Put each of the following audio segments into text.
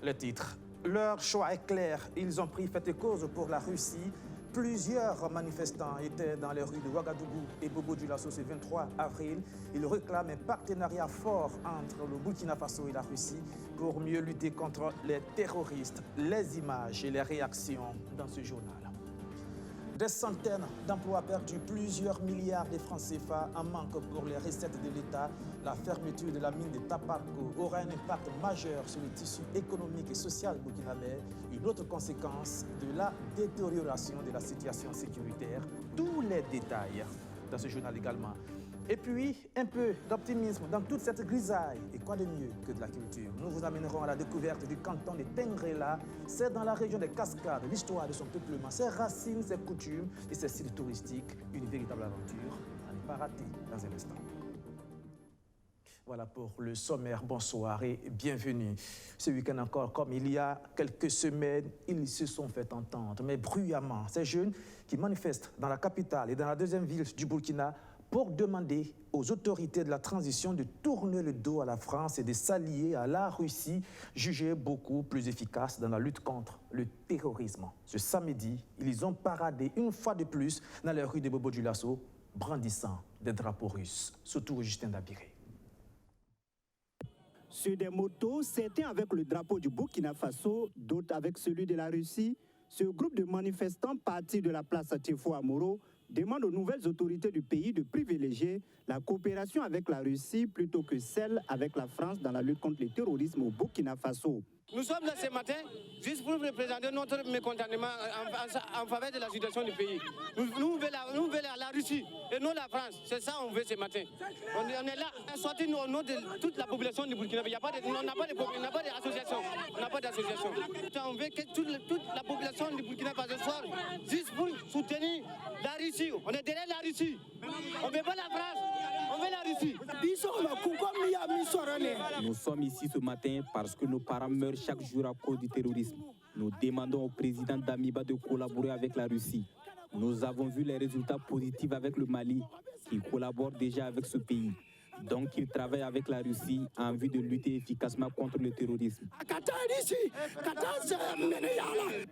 Les titres. Leur choix est clair. Ils ont pris fait et cause pour la Russie. Plusieurs manifestants étaient dans les rues de Ouagadougou et Bobo-Dioulasso ce 23 avril. Ils réclament un partenariat fort entre le Burkina Faso et la Russie pour mieux lutter contre les terroristes. Les images et les réactions dans ce journal. Des centaines d'emplois perdus, plusieurs milliards de francs CFA en manque pour les recettes de l'État. La fermeture de la mine de Taparco aura un impact majeur sur le tissu économique et social burkinabé. Une autre conséquence de la détérioration de la situation sécuritaire. Tous les détails dans ce journal également. Et puis, un peu d'optimisme dans toute cette grisaille. Et quoi de mieux que de la culture? Nous vous amènerons à la découverte du canton de Tengrela. C'est dans la région des Cascades, l'histoire de son peuplement, ses racines, ses coutumes et ses sites touristiques. Une véritable aventure à ne pas rater dans un instant. Voilà pour le sommaire. Bonsoir et bienvenue. Ce week-end encore, comme il y a quelques semaines, ils se sont fait entendre, mais bruyamment. Ces jeunes qui manifestent dans la capitale et dans la deuxième ville du Burkina pour demander aux autorités de la transition de tourner le dos à la France et de s'allier à la Russie, jugée beaucoup plus efficace dans la lutte contre le terrorisme. Ce samedi, ils ont paradé une fois de plus dans les rues de Bobo-Dioulasso, brandissant des drapeaux russes, surtout Justin Dabiré. Sur des motos, certains avec le drapeau du Burkina Faso, d'autres avec celui de la Russie, ce groupe de manifestants partis de la place Tiefo Amoro demande aux nouvelles autorités du pays de privilégier la coopération avec la Russie plutôt que celle avec la France dans la lutte contre le terrorisme au Burkina Faso. Nous sommes là ce matin juste pour représenter notre mécontentement en faveur de la situation du pays. Nous voulons la Russie et non la France. C'est ça qu'on veut ce matin. On est là à sortir au nom de toute la population du Burkina. On n'a pas d'association. On n'a pas d'association. On veut que toute la population du Burkina Faso soit juste pour soutenir la Russie. On est derrière la Russie. On ne veut pas la France. On veut la Russie. Nous sommes ici ce matin parce que nos parents meurent chaque jour à cause du terrorisme. Nous demandons au président Damiba de collaborer avec la Russie. Nous avons vu les résultats positifs avec le Mali, qui collabore déjà avec ce pays. Donc il travaille avec la Russie en vue de lutter efficacement contre le terrorisme.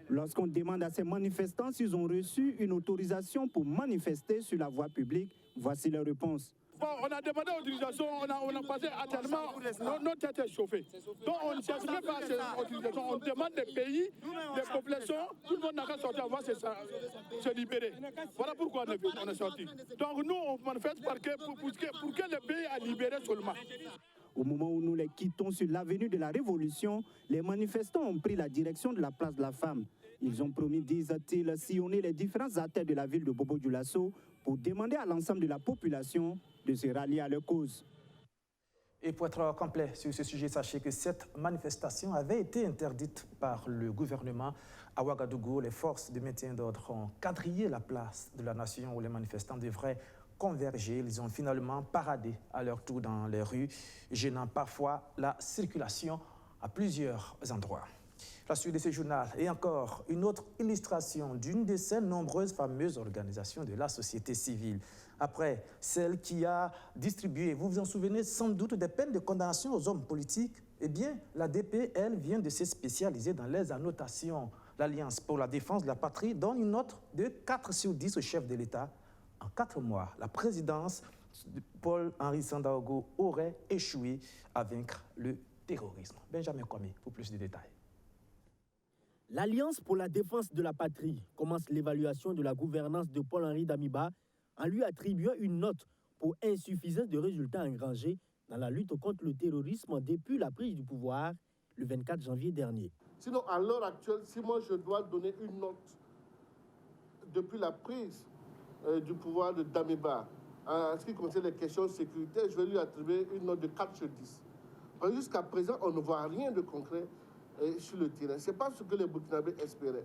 Lorsqu'on demande à ces manifestants s'ils ont reçu une autorisation pour manifester sur la voie publique, voici leur réponse. Bon, on a demandé l'autorisation, on a passé actuellement, notre tête est chauffée. Donc on ne cherche même pas cette autorisation, on demande des pays, des populations, tout le monde n'a qu'à sortir, on va se libérer. Voilà pourquoi on est sorti. Donc nous, on manifeste pour que le pays a libéré seulement. Au moment où nous les quittons sur l'avenue de la Révolution, les manifestants ont pris la direction de la place de la Femme. Ils ont promis, disent-ils, sillonner les différents artères de la ville de Bobo-Dioulasso pour demander à l'ensemble de la population de se rallier à leur cause. Et pour être complet sur ce sujet, sachez que cette manifestation avait été interdite par le gouvernement à Ouagadougou. Les forces de maintien d'ordre ont quadrillé la place de la nation où les manifestants devraient converger. Ils ont finalement paradé à leur tour dans les rues, gênant parfois la circulation à plusieurs endroits. La suite de ce journal est encore une autre illustration d'une de ces nombreuses fameuses organisations de la société civile. Après celle qui a distribué, vous vous en souvenez sans doute, des peines de condamnation aux hommes politiques, eh bien, l'ADP, elle, vient de se spécialiser dans les annotations. L'Alliance pour la défense de la patrie donne une note de 4 sur 10 au chef de l'État. En 4 mois, la présidence de Paul-Henri Sandaogo aurait échoué à vaincre le terrorisme. Benjamin Kwame pour plus de détails. L'Alliance pour la défense de la patrie commence l'évaluation de la gouvernance de Paul-Henri Damiba en lui attribuant une note pour insuffisance de résultats engrangés dans la lutte contre le terrorisme depuis la prise du pouvoir le 24 janvier dernier. Sinon, à l'heure actuelle, si moi je dois donner une note depuis la prise du pouvoir de Damiba, en ce qui concerne les questions sécuritaires, je vais lui attribuer une note de 4 sur 10. Jusqu'à présent, on ne voit rien de concret sur le terrain. Ce n'est pas ce que les Burkinabés espéraient.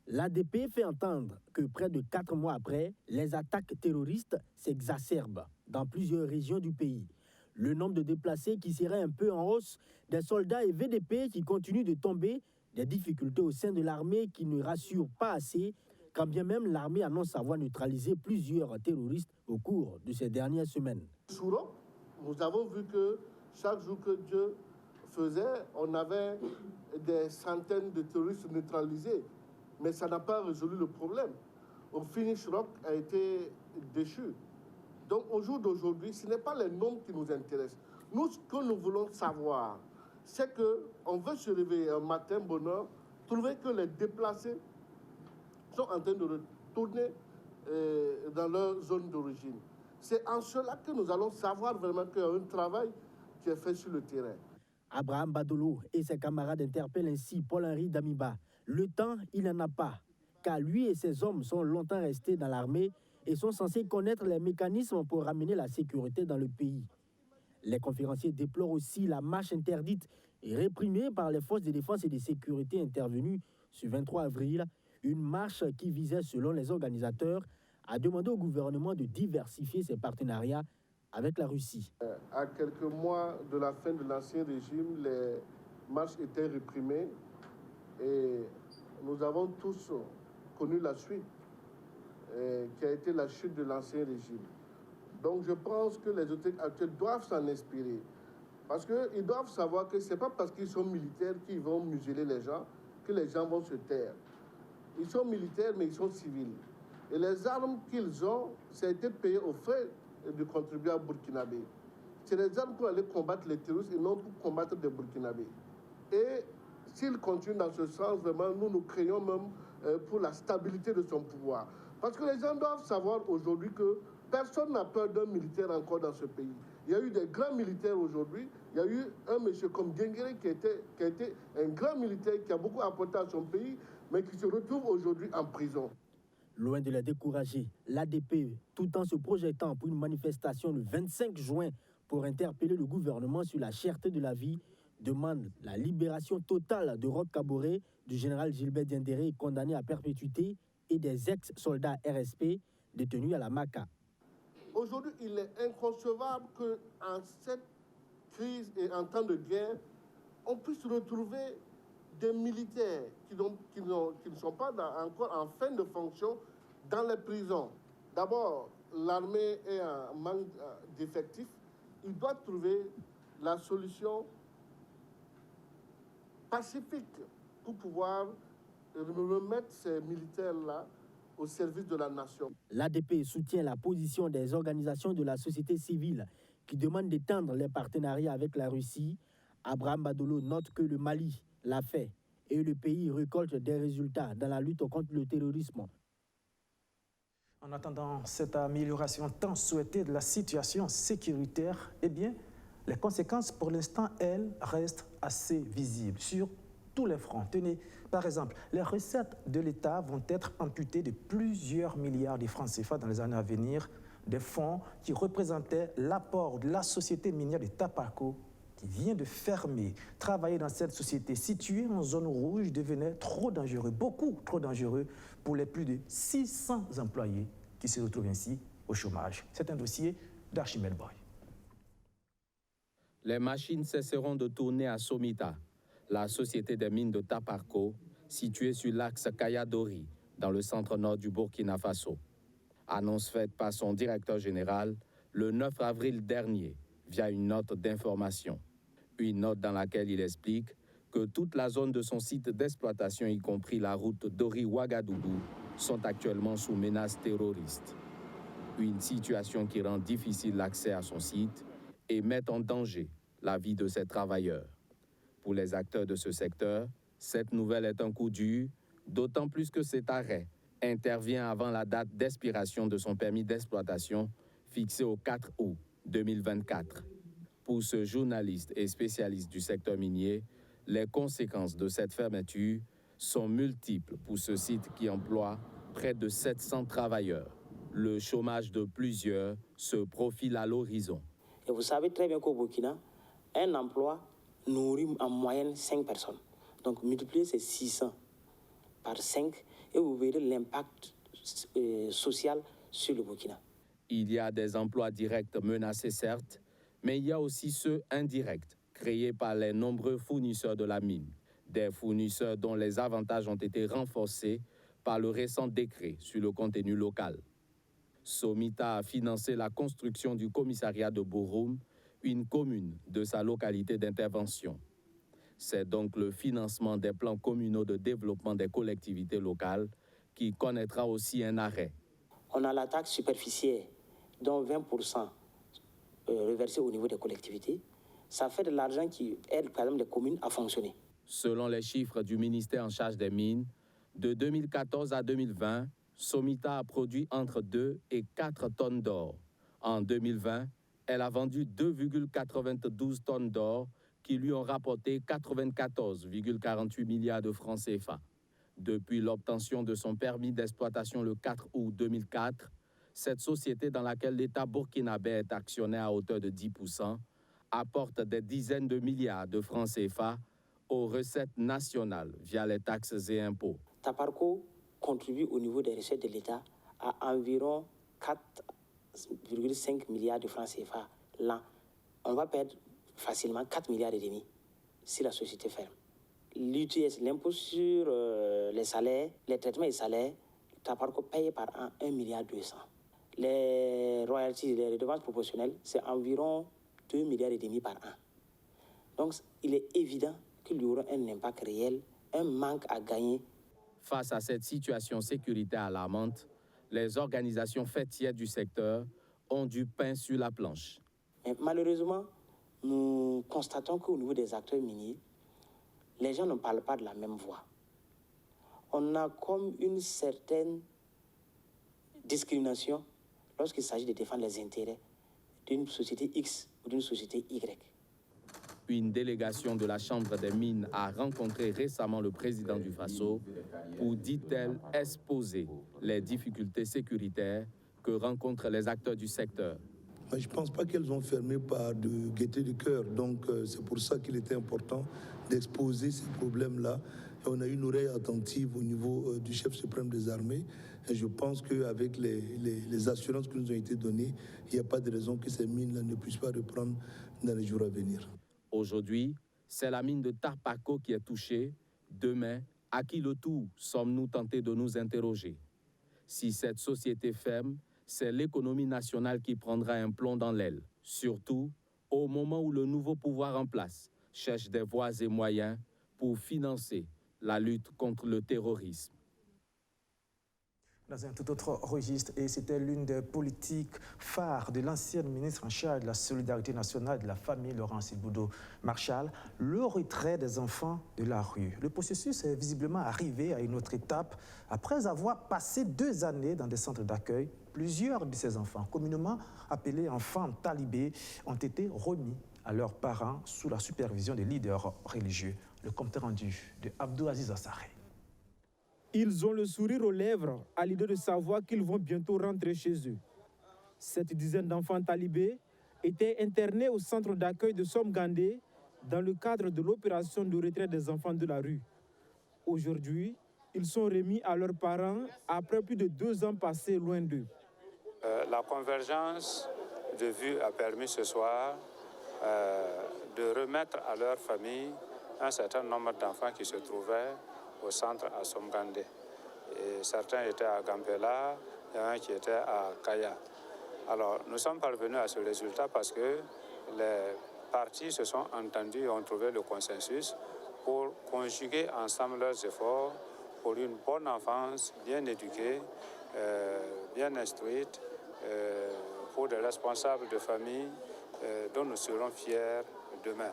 L'ADP fait entendre que près de 4 mois après, les attaques terroristes s'exacerbent dans plusieurs régions du pays. Le nombre de déplacés qui serait un peu en hausse, des soldats et VDP qui continuent de tomber, des difficultés au sein de l'armée qui ne rassurent pas assez, quand bien même l'armée annonce avoir neutralisé plusieurs terroristes au cours de ces dernières semaines. Nous avons vu que chaque jour que Dieu faisait, on avait des centaines de terroristes neutralisés, mais ça n'a pas résolu le problème. Au finish, Rock a été déchu. Donc au jour d'aujourd'hui, ce n'est pas les nombres qui nous intéressent. Nous, ce que nous voulons savoir, c'est qu'on veut se réveiller un matin bonheur, trouver que les déplacés sont en train de retourner dans leur zone d'origine. C'est en cela que nous allons savoir vraiment qu'il y a un travail qui est fait sur le terrain. Abraham Badolo et ses camarades interpellent ainsi Paul-Henri Damiba. Le temps, il n'en a pas, car lui et ses hommes sont longtemps restés dans l'armée et sont censés connaître les mécanismes pour ramener la sécurité dans le pays. Les conférenciers déplorent aussi la marche interdite et réprimée par les forces de défense et de sécurité intervenues ce 23 avril, une marche qui visait, selon les organisateurs, à demander au gouvernement de diversifier ses partenariats avec la Russie. À quelques mois de la fin de l'ancien régime, les marches étaient réprimées et nous avons tous connu la suite, qui a été la chute de l'ancien régime. Donc je pense que les autorités actuelles doivent s'en inspirer. Parce qu'ils doivent savoir que ce n'est pas parce qu'ils sont militaires qu'ils vont museler les gens que les gens vont se taire. Ils sont militaires, mais ils sont civils. Et les armes qu'ils ont, ça a été payé aux frais du contribuable burkinabé. C'est des armes pour aller combattre les terroristes et non pour combattre des burkinabés. Et s'ils continuent dans ce sens, vraiment, nous craignons même pour la stabilité de son pouvoir. Parce que les gens doivent savoir aujourd'hui que personne n'a peur d'un militaire encore dans ce pays. Il y a eu des grands militaires aujourd'hui. Il y a eu un monsieur comme Gengere qui a été un grand militaire qui a beaucoup apporté à son pays, mais qui se retrouve aujourd'hui en prison. Loin de les décourager, l'ADP, tout en se projetant pour une manifestation le 25 juin pour interpeller le gouvernement sur la cherté de la vie, demande la libération totale de Roch Kaboré, du général Gilbert Diendéré condamné à perpétuité et des ex-soldats RSP détenus à la Maka. Aujourd'hui, il est inconcevable qu'en cette crise et en temps de guerre, on puisse retrouver des militaires qui ne sont pas encore en fin de fonction dans les prisons. D'abord, l'armée est en manque d'effectifs. Il doit trouver la solution pacifique pour pouvoir remettre ces militaires-là au service de la nation. L'ADP soutient la position des organisations de la société civile qui demandent d'étendre les partenariats avec la Russie. Abraham Badolo note que le Mali l'a fait et le pays récolte des résultats dans la lutte contre le terrorisme. En attendant cette amélioration tant souhaitée de la situation sécuritaire, eh bien, les conséquences pour l'instant, elles, restent assez visibles sur tous les fronts. Tenez, par exemple, les recettes de l'État vont être amputées de plusieurs milliards de francs CFA dans les années à venir, des fonds qui représentaient l'apport de la société minière de Taparco qui vient de fermer. Travailler dans cette société située en zone rouge devenait trop dangereux, beaucoup trop dangereux pour les plus de 600 employés qui se retrouvent ainsi au chômage. C'est un dossier d'Archimède Boy. Les machines cesseront de tourner à Somita, la société des mines de Taparco, située sur l'axe Kayadori, dans le centre-nord du Burkina Faso. Annonce faite par son directeur général le 9 avril dernier, via une note d'information. Une note dans laquelle il explique que toute la zone de son site d'exploitation, y compris la route Dori-Ouagadougou, sont actuellement sous menace terroriste. Une situation qui rend difficile l'accès à son site et met en danger la vie de ses travailleurs. Pour les acteurs de ce secteur, cette nouvelle est un coup dur, d'autant plus que cet arrêt intervient avant la date d'expiration de son permis d'exploitation fixé au 4 août 2024. Pour ce journaliste et spécialiste du secteur minier, les conséquences de cette fermeture sont multiples pour ce site qui emploie près de 700 travailleurs. Le chômage de plusieurs se profile à l'horizon. Et vous savez très bien qu'au Burkina, un emploi nourrit en moyenne 5 personnes. Donc multipliez ces 600 par 5 et vous verrez l'impact social sur le Burkina. Il y a des emplois directs menacés, certes, mais il y a aussi ceux indirects, créés par les nombreux fournisseurs de la mine. Des fournisseurs dont les avantages ont été renforcés par le récent décret sur le contenu local. Somita a financé la construction du commissariat de Bouroum, une commune de sa localité d'intervention. C'est donc le financement des plans communaux de développement des collectivités locales qui connaîtra aussi un arrêt. On a la taxe superficielle, dont 20% reversée au niveau des collectivités. Ça fait de l'argent qui aide, par exemple, les communes à fonctionner. Selon les chiffres du ministère en charge des mines, de 2014 à 2020, Somita a produit entre 2 et 4 tonnes d'or. En 2020, elle a vendu 2,92 tonnes d'or qui lui ont rapporté 94,48 milliards de francs CFA. Depuis l'obtention de son permis d'exploitation le 4 août 2004, cette société dans laquelle l'État burkinabé est actionnaire à hauteur de 10% apporte des dizaines de milliards de francs CFA aux recettes nationales via les taxes et impôts. Taparco contribue au niveau des recettes de l'État à environ 4,5 milliards de francs CFA l'an. On va perdre facilement 4 milliards et demi si la société ferme. L'UTS, l'impôt sur les salaires, les traitements et salaires, Taparco paye par an 1,2 milliard. Les royalties, les redevances proportionnelles, c'est environ 2,5 milliards par an. Donc, il est évident qu'il y aura un impact réel, un manque à gagner. Face à cette situation sécuritaire alarmante, les organisations fêtières du secteur ont du pain sur la planche. Mais malheureusement, nous constatons qu'au niveau des acteurs miniers, les gens ne parlent pas de la même voix. On a comme une certaine discrimination lorsqu'il s'agit de défendre les intérêts d'une société X ou d'une société Y. Une délégation de la Chambre des mines a rencontré récemment le président du Faso pour, dit-elle, exposer les difficultés sécuritaires que rencontrent les acteurs du secteur. Je ne pense pas qu'elles ont fermé par de gaieté de cœur. Donc c'est pour ça qu'il était important d'exposer ces problèmes-là. Et on a une oreille attentive au niveau du chef suprême des armées. Et je pense qu'avec les assurances qui nous ont été données, il n'y a pas de raison que ces mines-là ne puissent pas reprendre dans les jours à venir. Aujourd'hui, c'est la mine de Tarpaco qui est touchée. Demain, à qui le tour sommes-nous tentés de nous interroger? Si cette société ferme, c'est l'économie nationale qui prendra un plomb dans l'aile. Surtout au moment où le nouveau pouvoir en place cherche des voies et moyens pour financer la lutte contre le terrorisme. Dans un tout autre registre, et c'était l'une des politiques phares de l'ancienne ministre en charge de la solidarité nationale et de la famille, Laurence Iboudo Marchal, le retrait des enfants de la rue. Le processus est visiblement arrivé à une autre étape. Après avoir passé 2 années dans des centres d'accueil, plusieurs de ces enfants, communément appelés enfants talibés, ont été remis à leurs parents sous la supervision des leaders religieux. Le compte rendu de Abdou Aziz Assaré. Ils ont le sourire aux lèvres à l'idée de savoir qu'ils vont bientôt rentrer chez eux. Cette dizaine d'enfants talibés étaient internés au centre d'accueil de Somgandé dans le cadre de l'opération de retrait des enfants de la rue. Aujourd'hui, ils sont remis à leurs parents après plus de 2 ans passés loin d'eux. La convergence de vues a permis ce soir de remettre à leur famille un certain nombre d'enfants qui se trouvaient au centre à Somgandé. Et certains étaient à Gambela et un qui était à Kaya. Alors, nous sommes parvenus à ce résultat parce que les parties se sont entendues et ont trouvé le consensus pour conjuguer ensemble leurs efforts pour une bonne enfance, bien éduquée, bien instruite, pour des responsables de famille dont nous serons fiers demain.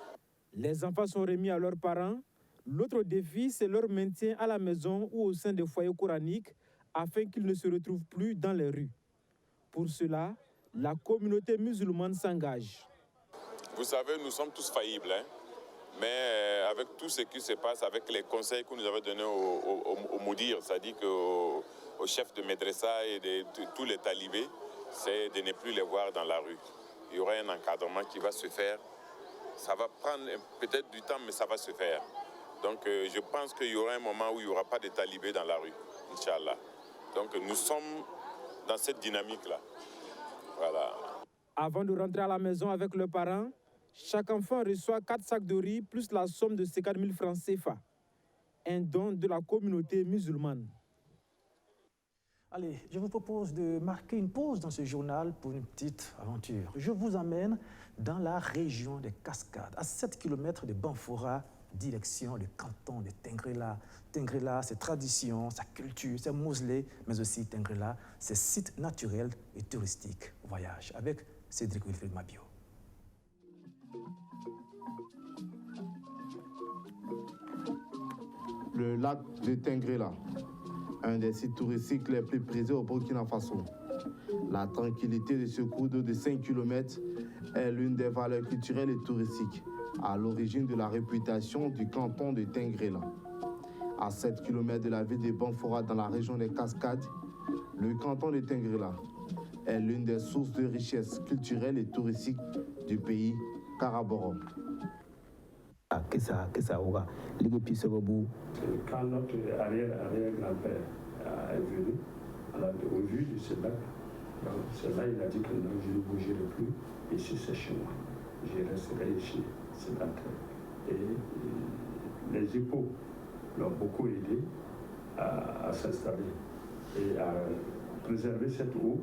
Les enfants sont remis à leurs parents. L'autre défi, c'est leur maintien à la maison ou au sein des foyers coraniques afin qu'ils ne se retrouvent plus dans les rues. Pour cela, la communauté musulmane s'engage. Vous savez, nous sommes tous faillibles, hein? Mais avec tout ce qui se passe, avec les conseils que nous avons donnés au Moudir, c'est-à-dire au chef de Médressa et de tous les talibés, c'est de ne plus les voir dans la rue. Il y aura un encadrement qui va se faire. Ça va prendre peut-être du temps, mais ça va se faire. Donc je pense qu'il y aura un moment où il n'y aura pas de talibés dans la rue, Inch'Allah. Donc nous sommes dans cette dynamique-là. Voilà. Avant de rentrer à la maison avec leurs parents, chaque enfant reçoit 4 sacs de riz plus la somme de 50 000 francs CFA. Un don de la communauté musulmane. Allez, je vous propose de marquer une pause dans ce journal pour une petite aventure. Je vous emmène dans la région des Cascades, à 7 km de Banfora, direction le canton de Tengrela. Tengrela, ses traditions, sa culture, ses mausolées, mais aussi Tengrela, ses sites naturels et touristiques. Voyage avec Cédric Wilfried Mabio. Le lac de Tengrela, un des sites touristiques les plus prisés au Burkina Faso. La tranquillité de ce cours d'eau de 5 km est l'une des valeurs culturelles et touristiques à l'origine de la réputation du canton de Tengrela. À 7 km de la ville de Banfora dans la région des Cascades, le canton de Tengrela est l'une des sources de richesse culturelle et touristique du pays Karaboro. Quand notre arrière-grand-père est venu, au vu de ce lac, c'est là il a dit que non, je ne bougerai plus, ici c'est chez moi. Je resterai ici, sédentaire. Et les époux l'ont beaucoup aidé à s'installer et à préserver cette eau.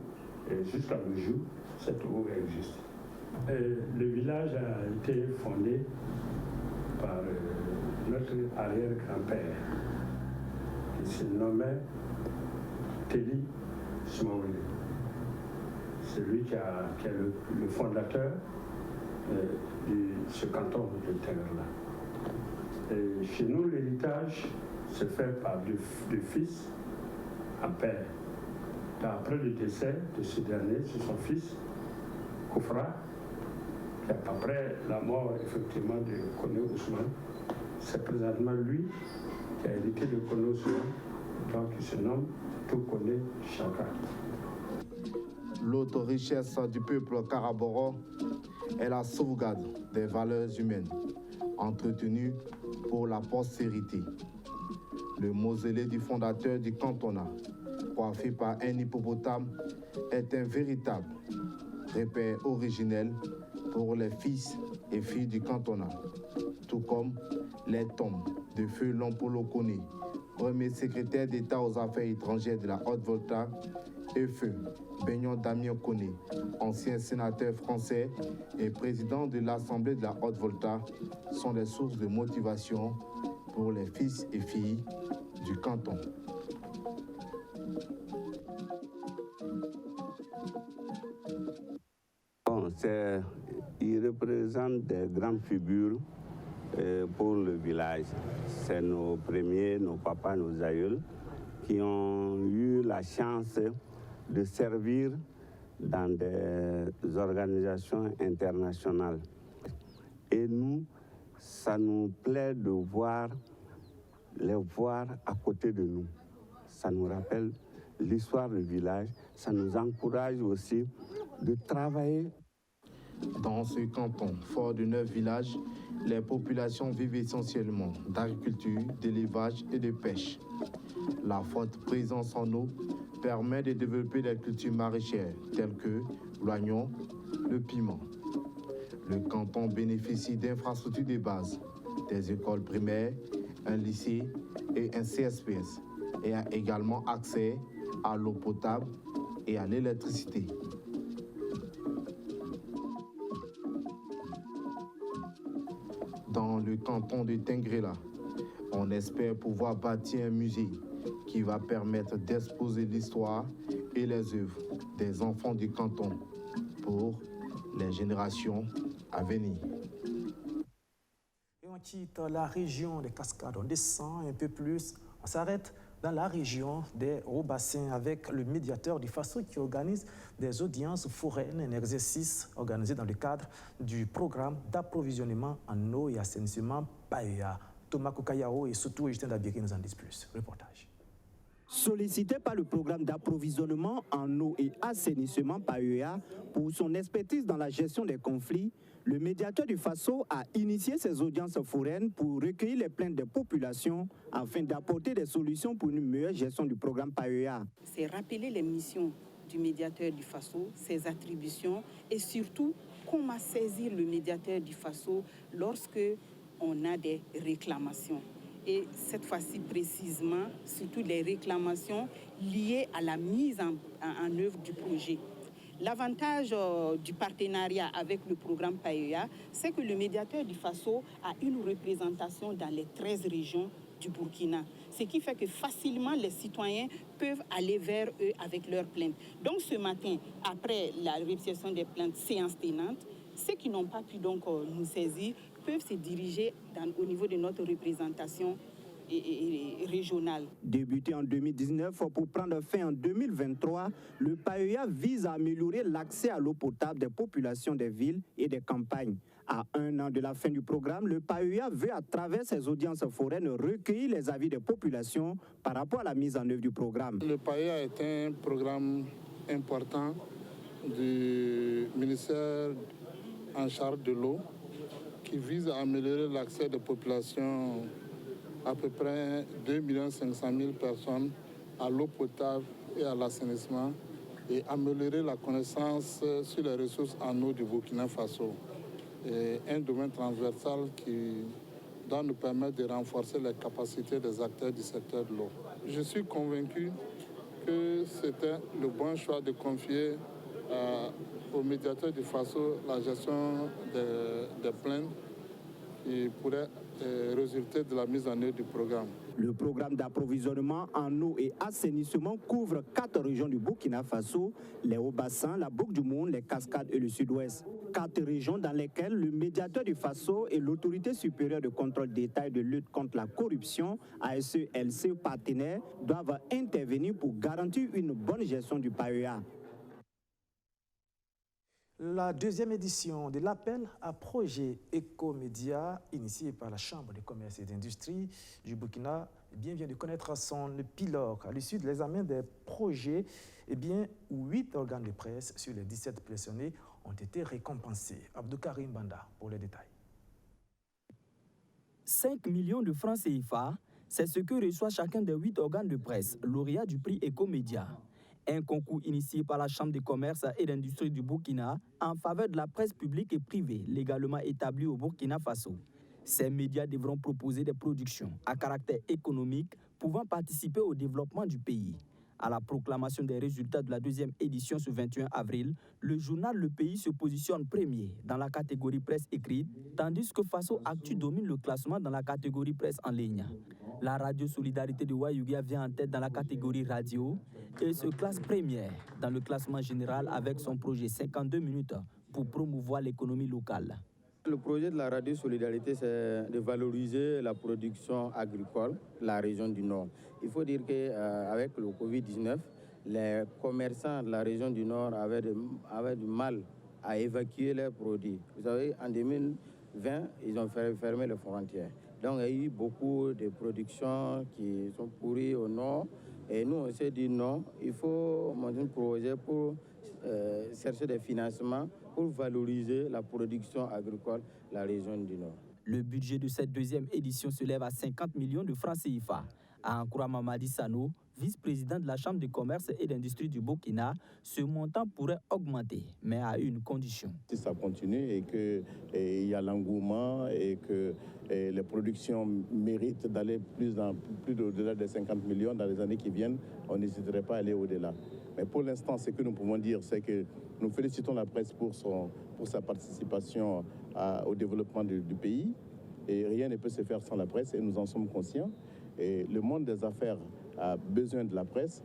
Et jusqu'à nos jours, cette eau existe. Et le village a été fondé par notre arrière-grand-père, qui se nommait Teli Smaouli. C'est lui qui est le fondateur de ce canton de Tengrela. Et chez nous, l'héritage se fait par de fils en père. Après le décès de ce dernier, c'est son fils, Koufra, qui après la mort effectivement de Koné Ousmane, c'est présentement lui qui a hérité de Koné Ousmane, donc il se nomme Tokoné Chaka. L'autre richesse du peuple Karaboro est la sauvegarde des valeurs humaines, entretenues pour la postérité. Le mausolée du fondateur du cantonat, coiffé par un hippopotame, est un véritable repère originel pour les fils et filles du cantonat, tout comme les tombes de Feu Lompolo Koné, premier secrétaire d'État aux affaires étrangères de la Haute-Volta, et Feu Benyon Damien Koné, ancien sénateur français et président de l'Assemblée de la Haute-Volta, sont des sources de motivation pour les fils et filles du canton. Ils représentent des grandes figures pour le village. C'est nos premiers, nos papas, nos aïeuls, qui ont eu la chance de servir dans des organisations internationales. Et nous, ça nous plaît de les voir à côté de nous. Ça nous rappelle l'histoire du village. Ça nous encourage aussi de travailler. Dans ce canton, fort de 9 villages, les populations vivent essentiellement d'agriculture, d'élevage et de pêche. La forte présence en eau permet de développer des cultures maraîchères telles que l'oignon, le piment. Le canton bénéficie d'infrastructures de base, des écoles primaires, un lycée et un CSPS, et a également accès à l'eau potable et à l'électricité. Dans le canton de Tengrela, on espère pouvoir bâtir un musée qui va permettre d'exposer l'histoire et les œuvres des enfants du canton pour les générations à venir. Et on quitte la région des Cascades, on descend un peu plus, on s'arrête dans la région des Hauts-Bassins avec le médiateur du Faso qui organise des audiences foraines, un exercice organisé dans le cadre du programme d'approvisionnement en eau et assainissement PAEA. Thomas Koukayao et surtout Justin Dabiri nous en disent plus. Reportage. Sollicité par le programme d'approvisionnement en eau et assainissement PAEA pour son expertise dans la gestion des conflits, le médiateur du Faso a initié ces audiences foraines pour recueillir les plaintes des populations afin d'apporter des solutions pour une meilleure gestion du programme PAEA. C'est rappeler les missions du médiateur du Faso, ses attributions et surtout comment saisir le médiateur du Faso lorsque on a des réclamations. Et cette fois-ci précisément, surtout les réclamations liées à la mise en œuvre du projet. L'avantage du partenariat avec le programme PAEA, c'est que le médiateur du Faso a une représentation dans les 13 régions du Burkina, ce qui fait que facilement les citoyens peuvent aller vers eux avec leurs plaintes. Donc ce matin, après la réception des plaintes séance tenante, ceux qui n'ont pas pu donc nous saisir peuvent se diriger au niveau de notre représentation régionale. Débuté en 2019 pour prendre fin en 2023, le PAEA vise à améliorer l'accès à l'eau potable des populations des villes et des campagnes. À 1 an de la fin du programme, le PAEA veut, à travers ses audiences foraines, recueillir les avis des populations par rapport à la mise en œuvre du programme. Le PAEA est un programme important du ministère en charge de l'eau qui vise à améliorer l'accès des populations, à peu près 2 500 000 personnes, à l'eau potable et à l'assainissement, et améliorer la connaissance sur les ressources en eau du Burkina Faso. Et un domaine transversal qui doit nous permettre de renforcer les capacités des acteurs du secteur de l'eau. Je suis convaincu que c'était le bon choix de confier au médiateur du Faso la gestion des plaintes qui pourraient résulter de la mise en œuvre du programme. Le programme d'approvisionnement en eau et assainissement couvre 4 régions du Burkina Faso, les hauts-bassins, la Boucle du Monde, les Cascades et le Sud-Ouest. 4 régions dans lesquelles le médiateur du Faso et l'autorité supérieure de contrôle d'État et de lutte contre la corruption, ASE-LC partenaires, doivent intervenir pour garantir une bonne gestion du PAEA. La deuxième édition de l'appel à projet Ecomédia, initié par la Chambre de commerce et d'industrie du Burkina, vient de connaître son épilogue. À l'issue de l'examen des projets, 8 organes de presse sur les 17 sélectionnés ont été récompensés. Abdou Karim Banda pour les détails. 5 millions de francs CFA, c'est ce que reçoit chacun des 8 organes de presse, lauréats du prix Ecomédia. Un concours initié par la Chambre de commerce et d'industrie du Burkina en faveur de la presse publique et privée légalement établie au Burkina Faso. Ces médias devront proposer des productions à caractère économique pouvant participer au développement du pays. À la proclamation des résultats de la deuxième édition ce 21 avril, le journal Le Pays se positionne premier dans la catégorie presse écrite, tandis que Faso Actu domine le classement dans la catégorie presse en ligne. La radio Solidarité de Wayugia vient en tête dans la catégorie radio et se classe première dans le classement général avec son projet 52 minutes pour promouvoir l'économie locale. Le projet de la radio Solidarité, c'est de valoriser la production agricole de la région du Nord. Il faut dire qu'avec le Covid-19, les commerçants de la région du Nord avaient du mal à évacuer leurs produits. Vous savez, en 2020, ils ont fermé les frontières. Donc, il y a eu beaucoup de productions qui sont pourries au Nord. Et nous, on s'est dit non, il faut monter un projet pour chercher des financements pour valoriser la production agricole de la région du Nord. Le budget de cette deuxième édition se lève à 50 millions de francs CFA. À Ankura Mamadi Sano, vice-président de la Chambre de commerce et d'industrie du Burkina, ce montant pourrait augmenter, mais à une condition. Si ça continue et qu'il y a l'engouement et que les productions méritent d'aller plus au-delà des 50 millions dans les années qui viennent, on n'hésiterait pas à aller au-delà. Mais pour l'instant, ce que nous pouvons dire, c'est que nous félicitons la presse pour sa participation au développement du pays. Et rien ne peut se faire sans la presse et nous en sommes conscients. Et le monde des affaires a besoin de la presse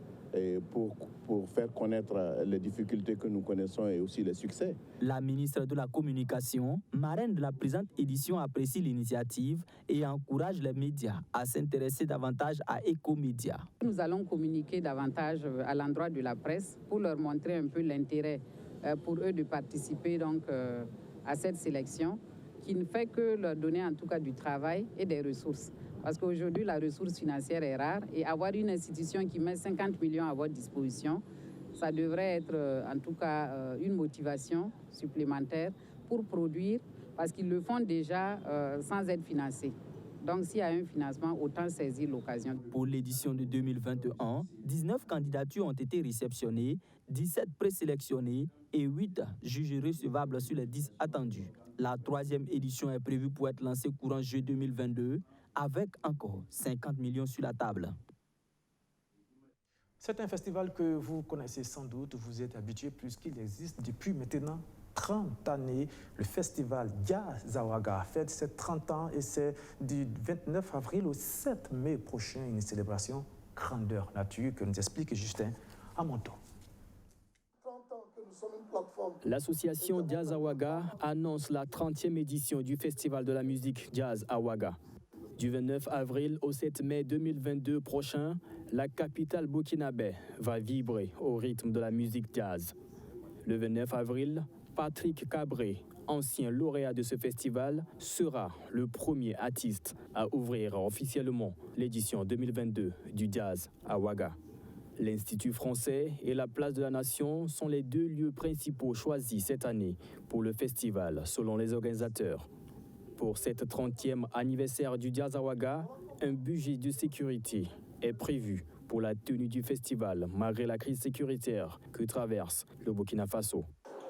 pour faire connaître les difficultés que nous connaissons et aussi les succès. La ministre de la Communication, marraine de la présente édition, apprécie l'initiative et encourage les médias à s'intéresser davantage à Ecomédia. Nous allons communiquer davantage à l'endroit de la presse pour leur montrer un peu l'intérêt pour eux de participer donc, à cette sélection qui ne fait que leur donner en tout cas du travail et des ressources. Parce qu'aujourd'hui, la ressource financière est rare et avoir une institution qui met 50 millions à votre disposition, ça devrait être en tout cas une motivation supplémentaire pour produire, parce qu'ils le font déjà sans être financés. Donc s'il y a un financement, autant saisir l'occasion. Pour l'édition de 2021, 19 candidatures ont été réceptionnées, 17 présélectionnées et 8 jugées recevables sur les 10 attendus. La troisième édition est prévue pour être lancée courant juillet 2022, avec encore 50 millions sur la table. C'est un festival que vous connaissez sans doute, vous êtes habitué puisqu'il existe depuis maintenant 30 années. Le festival Jazz Awaga fête ses 30 ans et c'est du 29 avril au 7 mai prochain, une célébration grandeur nature que nous explique Justin Amonto. L'association Jazz Awaga annonce la 30e édition du Festival de la musique Jazz Awaga. Du 29 avril au 7 mai 2022 prochain, la capitale burkinabé va vibrer au rythme de la musique jazz. Le 29 avril, Patrick Cabré, ancien lauréat de ce festival, sera le premier artiste à ouvrir officiellement l'édition 2022 du Jazz Awaga. L'Institut français et la Place de la Nation sont les deux lieux principaux choisis cette année pour le festival, selon les organisateurs. Pour cette 30e anniversaire du Jazz Awaga, un budget de sécurité est prévu pour la tenue du festival, malgré la crise sécuritaire que traverse le Burkina Faso.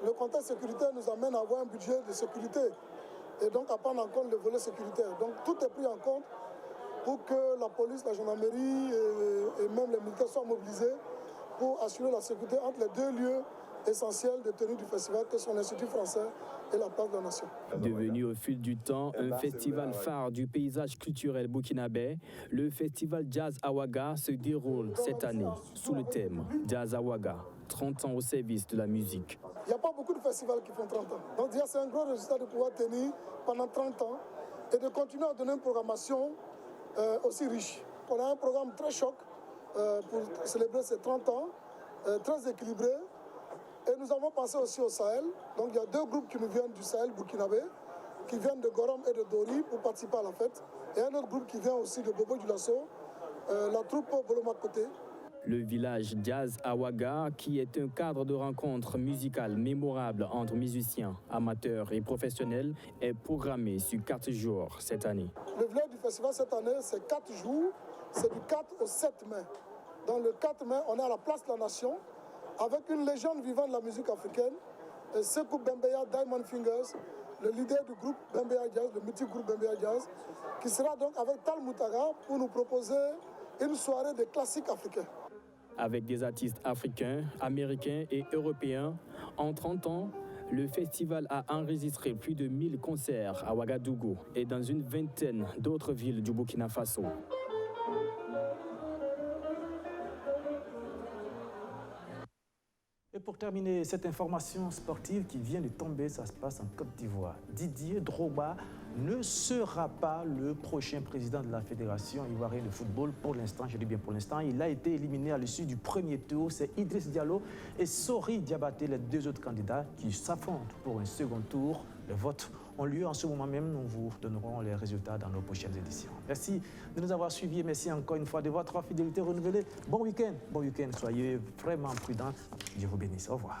Le contexte sécuritaire nous amène à avoir un budget de sécurité et donc à prendre en compte le volet sécuritaire. Donc tout est pris en compte pour que la police, la gendarmerie et même les militaires soient mobilisés pour assurer la sécurité entre les deux lieux essentiels de tenue du festival que sont l'Institut français et la Place de la Nation. Devenu au fil du temps un festival phare du paysage culturel burkinabé, le festival Jazz Awaga se déroule cette année sous le thème Jazz Awaga, 30 ans au service de la musique. Il n'y a pas beaucoup de festivals qui font 30 ans. Donc déjà, c'est un gros résultat de pouvoir tenir pendant 30 ans et de continuer à donner une programmation aussi riche. On a un programme très choc pour célébrer ces 30 ans, très équilibré. Et nous avons pensé aussi au Sahel. Donc il y a deux groupes qui nous viennent du Sahel burkinabé, qui viennent de Gorom et de Dori pour participer à la fête. Et un autre groupe qui vient aussi de Bobo du Lasso, la troupe Boloma Côté. Le village Jazz Awaga, qui est un cadre de rencontre musicale mémorable entre musiciens, amateurs et professionnels, est programmé sur 4 jours cette année. Le village du festival cette année, c'est 4 jours, c'est du 4 au 7 mai. Dans le 4 mai, on est à la Place de la Nation, avec une légende vivante de la musique africaine, Sekou Bembeya Diamond Fingers, le leader du groupe Bembeya Jazz, le mythique groupe Bembeya Jazz, qui sera donc avec Tal Moutaga pour nous proposer une soirée de classiques africains. Avec des artistes africains, américains et européens, en 30 ans, le festival a enregistré plus de 1000 concerts à Ouagadougou et dans une vingtaine d'autres villes du Burkina Faso. Et pour terminer cette information sportive qui vient de tomber, ça se passe en Côte d'Ivoire. Didier Drogba ne sera pas le prochain président de la Fédération ivoirienne de football pour l'instant. Je dis bien pour l'instant. Il a été éliminé à l'issue du premier tour. C'est Idriss Diallo et Sori Diabaté, les deux autres candidats qui s'affrontent pour un second tour. Les votes ont lieu en ce moment même. Nous vous donnerons les résultats dans nos prochaines éditions. Merci de nous avoir suivis. Merci encore une fois de votre fidélité renouvelée. Bon week-end. Bon week-end. Soyez vraiment prudents. Dieu vous bénisse. Au revoir.